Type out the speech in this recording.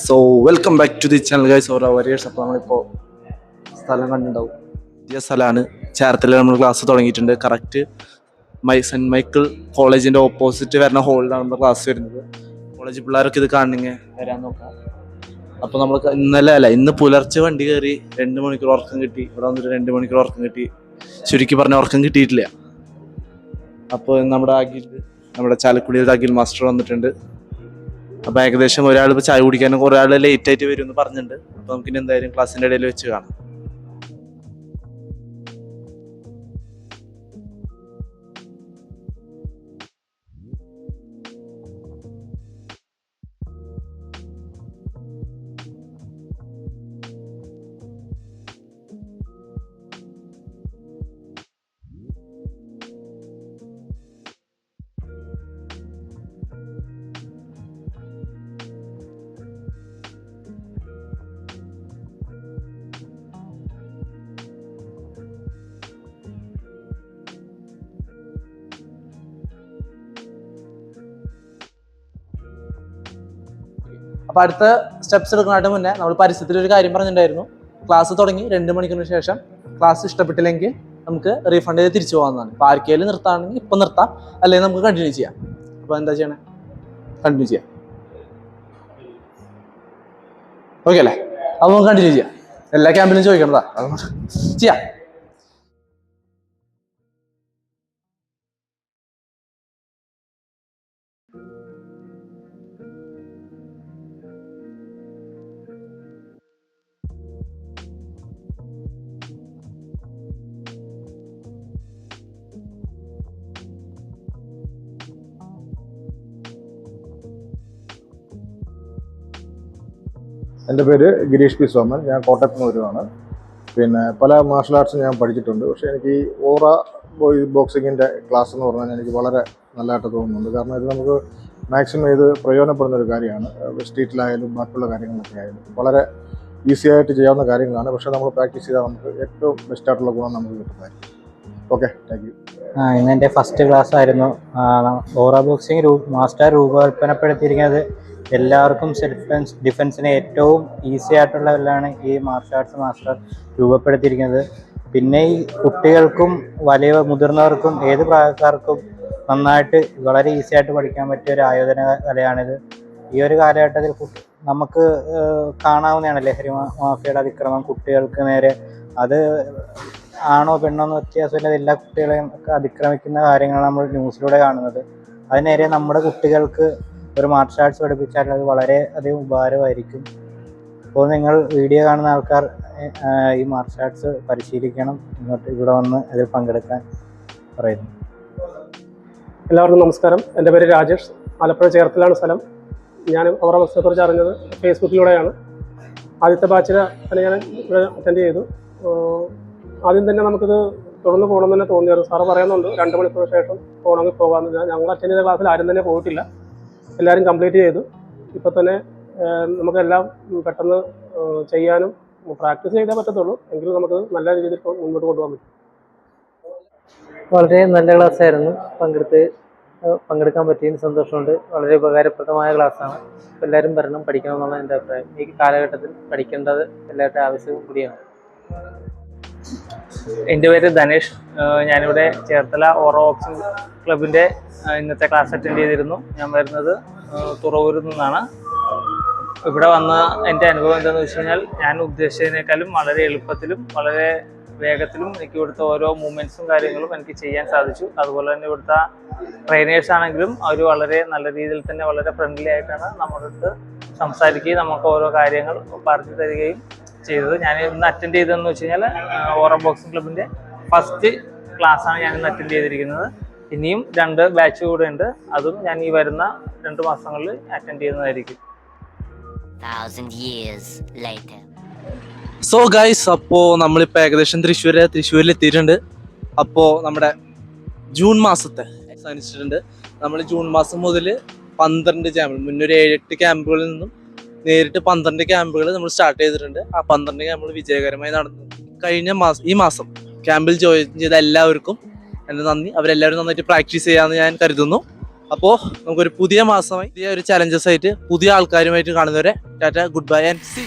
So welcome back to the channel guys or warriors. അപ്പോൾ നമ്മളിപ്പോൾ സ്ഥലം കണ്ടിട്ടുണ്ടാവും. പുതിയ സ്ഥലമാണ്. ചേർത്തല നമ്മൾ ക്ലാസ് തുടങ്ങിയിട്ടുണ്ട്. കറക്റ്റ് സെൻറ്റ് മൈക്കിൾ കോളേജിൻ്റെ ഓപ്പോസിറ്റ് വരുന്ന ഹോളിലാണ് നമ്മൾ ക്ലാസ് വരുന്നത്. കോളേജ് പിള്ളേരൊക്കെ ഇത് കാണണമെങ്കിൽ വരാൻ നോക്കാം. അപ്പോൾ നമ്മൾ ഇന്ന് പുലർച്ചെ വണ്ടി കയറി 2 മണിക്കൂർ ഉറക്കം കിട്ടി. ഇവിടെ വന്നിട്ട് 2 മണിക്കൂർ ഉറക്കം കിട്ടി. ചുരുക്കി പറഞ്ഞ ഉറക്കം കിട്ടിയിട്ടില്ല. അപ്പോൾ നമ്മുടെ ചാലക്കുടിയിൽ അഖിൽ മാസ്റ്റർ വന്നിട്ടുണ്ട്. അപ്പോൾ ഏകദേശം ഒരാൾ ഇപ്പോൾ ചായ കുടിക്കാനും ഒരാൾ ലേറ്റ് ആയിട്ട് വരും എന്ന് പറഞ്ഞിട്ടുണ്ട്. അപ്പോൾ നമുക്കിനി എന്തായാലും ക്ലാസ്സിൻ്റെ ഇടയിൽ വെച്ച് കാണാം. അപ്പോൾ അടുത്ത സ്റ്റെപ്സ് എടുക്കുന്നതിന് മുന്നേ നമ്മൾ പരിസ്ഥിതിയിൽ ഒരു കാര്യം പറഞ്ഞിട്ടുണ്ടായിരുന്നു. ക്ലാസ് തുടങ്ങി 2 മണിക്കൂറിന് ശേഷം ക്ലാസ് ഇഷ്ടപ്പെട്ടില്ലെങ്കിൽ നമുക്ക് റീഫണ്ട് ചെയ്ത് തിരിച്ചു പോകാവുന്നതാണ്. ഇപ്പോൾ ആർക്കെങ്കിലും നിർത്താണെങ്കിൽ ഇപ്പം നിർത്താം, അല്ലെങ്കിൽ നമുക്ക് കണ്ടിന്യൂ ചെയ്യാം. അപ്പോൾ എന്താ ചെയ്യണേ? കണ്ടിന്യൂ ചെയ്യാം. ഓക്കെ അല്ലേ? അപ്പോൾ നമുക്ക് കണ്ടിന്യൂ ചെയ്യാം. എല്ലാ ക്യാമ്പിലും ചോദിക്കണതാ, അതുകൊണ്ട് ചെയ്യാം. എൻ്റെ പേര് ഗിരീഷ് പി സോമൻ. ഞാൻ കോട്ടയത്ത് നിന്ന് വരുവാണ്. പിന്നെ പല മാർഷൽ ആർട്സും ഞാൻ പഠിച്ചിട്ടുണ്ട്. പക്ഷേ എനിക്ക് ഈ ഓറ ബോക്സിങ്ങിൻ്റെ ക്ലാസ് എന്ന് പറഞ്ഞാൽ എനിക്ക് വളരെ നല്ലതായിട്ട് തോന്നുന്നുണ്ട്. കാരണം ഇത് നമുക്ക് മാക്സിമം ഇത് പ്രയോജനപ്പെടുന്ന ഒരു കാര്യമാണ്. സ്ട്രീറ്റിലായാലും ബാക്കിയുള്ള കാര്യങ്ങളൊക്കെ ആയാലും വളരെ ഈസി ആയിട്ട് ചെയ്യാവുന്ന കാര്യങ്ങളാണ്. പക്ഷേ നമ്മൾ പ്രാക്ടീസ് ചെയ്താൽ നമുക്ക് ഏറ്റവും ബെസ്റ്റായിട്ടുള്ള ഗുണം നമുക്ക് കിട്ടുന്നതായിരിക്കും. Okay, thank you. ഇന്ന് എൻ്റെ ഫസ്റ്റ് ക്ലാസ് ആയിരുന്നു. ഓറ ബോക്സിങ് മാസ്റ്റർ രൂപകൽപ്പനപ്പെടുത്തിയിരിക്കുന്നത് എല്ലാവർക്കും സെൽഫ് ഡിഫെൻസിന് ഏറ്റവും ഈസി ആയിട്ടുള്ളവരിലാണ് ഈ മാർഷൽ ആർട്സ് മാസ്റ്റർ രൂപപ്പെടുത്തിയിരിക്കുന്നത്. പിന്നെ ഈ കുട്ടികൾക്കും വലിയ മുതിർന്നവർക്കും ഏത് പ്രായക്കാർക്കും നന്നായിട്ട് വളരെ ഈസി ആയിട്ട് പഠിക്കാൻ പറ്റിയ ഒരു ആയോധന കലയാണിത്. ഈ ഒരു കാലഘട്ടത്തിൽ നമുക്ക് കാണാവുന്നതാണ് ലഹരി മാഫിയയുടെ അതിക്രമം കുട്ടികൾക്ക് നേരെ. അത് ആണോ പെണ്ണോ എന്ന് വ്യത്യാസമില്ലാതെ എല്ലാ കുട്ടികളെയും ഒക്കെ അതിക്രമിക്കുന്ന കാര്യങ്ങളാണ് നമ്മൾ ന്യൂസിലൂടെ കാണുന്നത്. അതിനേരെ നമ്മുടെ കുട്ടികൾക്ക് ഒരു മാർഷൽ ആർട്സ് പഠിപ്പിച്ചാൽ അത് വളരെ അധികം ഉപകാരമായിരിക്കും. അപ്പോൾ നിങ്ങൾ വീഡിയോ കാണുന്ന ആൾക്കാർ ഈ മാർഷൽ ആർട്സ് പരിശീലിക്കണം. ഇങ്ങോട്ട് ഇവിടെ വന്ന് അതിൽ പങ്കെടുക്കാൻ പറയുന്നു. എല്ലാവർക്കും നമസ്കാരം. എൻ്റെ പേര് രാജേഷ്. ആലപ്പുഴ ചേർത്തലാണ് സ്ഥലം. ഞാൻ അവരുടെ പുസ്തകത്തെക്കുറിച്ച് അറിഞ്ഞത് ഫേസ്ബുക്കിലൂടെയാണ്. ആദ്യത്തെ ബാച്ചിൽ തന്നെ ഞാൻ ഇവിടെ അറ്റൻഡ് ചെയ്തു. ആദ്യം തന്നെ നമുക്കിത് തുടർന്ന് പോകണമെന്ന് തന്നെ തോന്നിയത്. സാറ് പറയുന്നുണ്ട് 2 മണിക്കൂർ ശേഷം പോകണമെങ്കിൽ പോകാമെന്ന്. ഞങ്ങൾ അറ്റൻഡ് ചെയ്ത ക്ലാസ്സിൽ ആരും തന്നെ പോയിട്ടില്ല. എല്ലാവരും കംപ്ലീറ്റ് ചെയ്തു. ഇപ്പോൾ തന്നെ നമുക്കെല്ലാം പെട്ടെന്ന് ചെയ്യാനും പ്രാക്ടീസ് ചെയ്തേ പറ്റത്തുള്ളൂ. എങ്കിലും നമുക്ക് നല്ല രീതിയിൽ മുന്നോട്ട് കൊണ്ടുപോകാൻ പറ്റും. വളരെ നല്ല ക്ലാസ്സായിരുന്നു. പങ്കെടുക്കാൻ പറ്റിയതിന് സന്തോഷമുണ്ട്. വളരെ ഉപകാരപ്രദമായ ക്ലാസ്സാണ്. എല്ലാവരും വരണം, പഠിക്കണം എന്നുള്ള എൻ്റെ അഭിപ്രായം. ഈ കാലഘട്ടത്തിൽ പഠിക്കേണ്ടത് എല്ലാവരുടെ ആവശ്യവും കൂടിയാണ്. എൻ്റെ പേര് ധനേഷ്. ഞാനിവിടെ ചേർത്തല ഓറ ബോക്സിംഗ് ക്ലബിൻ്റെ ഇന്നത്തെ ക്ലാസ് അറ്റൻഡ് ചെയ്തിരുന്നു. ഞാൻ വരുന്നത് തുറവൂരിൽ നിന്നാണ്. ഇവിടെ വന്ന എൻ്റെ അനുഭവം എന്താണെന്ന് വെച്ച് കഴിഞ്ഞാൽ, ഞാൻ ഉദ്ദേശിച്ചതിനേക്കാളും വളരെ എളുപ്പത്തിലും വളരെ വേഗത്തിലും എനിക്ക് ഇവിടുത്തെ ഓരോ മൂവ്മെൻറ്റ്സും കാര്യങ്ങളും എനിക്ക് ചെയ്യാൻ സാധിച്ചു. അതുപോലെ തന്നെ ഇവിടുത്തെ ട്രെയിനേഴ്സ് ആണെങ്കിലും അവർ വളരെ നല്ല രീതിയിൽ തന്നെ വളരെ ഫ്രണ്ട്ലി ആയിട്ടാണ് നമ്മുടെ അടുത്ത് സംസാരിക്കുകയും നമുക്ക് ഓരോ കാര്യങ്ങൾ പറഞ്ഞു തരികയും ചെയ്തത്. ഞാൻ ഇന്ന് അറ്റൻഡ് ചെയ്തതെന്ന് വെച്ച് കഴിഞ്ഞാൽ ഓറ ബോക്സിംഗ് ക്ലബിൻ്റെ ഫസ്റ്റ് ക്ലാസ്സാണ് ഞാൻ ഇന്ന് അറ്റൻഡ് ചെയ്തിരിക്കുന്നത്. ഇനിയും 2 ബാച്ച് കൂടെ ഉണ്ട്. അതും ഞാൻ ഈ വരുന്ന 2 മാസങ്ങളിൽ അറ്റൻഡ് ചെയ്യുന്നതായിരിക്കും. സോ ഗൈസ്, അപ്പോൾ നമ്മളിപ്പോൾ ഏകദേശം തൃശ്ശൂരിൽ എത്തിയിട്ടുണ്ട്. അപ്പോൾ നമ്മുടെ ജൂൺ മാസത്തെ അവസാനിച്ചിട്ടുണ്ട്. നമ്മൾ ജൂൺ മാസം മുതൽ 12 ക്യാമ്പുകൾ, മുന്നൊരു 7-8 ക്യാമ്പുകളിൽ നിന്നും നേരിട്ട് 12 ക്യാമ്പുകൾ നമ്മൾ സ്റ്റാർട്ട് ചെയ്തിട്ടുണ്ട്. ആ 12 ക്യാമ്പുകൾ വിജയകരമായി നടന്നു. ഈ മാസം ക്യാമ്പിൽ ജോയിൻ ചെയ്ത എല്ലാവർക്കും എൻ്റെ നന്ദി. അവരെല്ലാവരും നന്നായിട്ട് പ്രാക്ടീസ് ചെയ്യാമെന്ന് ഞാൻ കരുതുന്നു. അപ്പോൾ നമുക്കൊരു പുതിയ മാസമായി പുതിയ ഒരു ചലഞ്ചസ് ആയിട്ട് പുതിയ ആൾക്കാരുമായിട്ട് കാണുന്നവരെ tata goodbye and see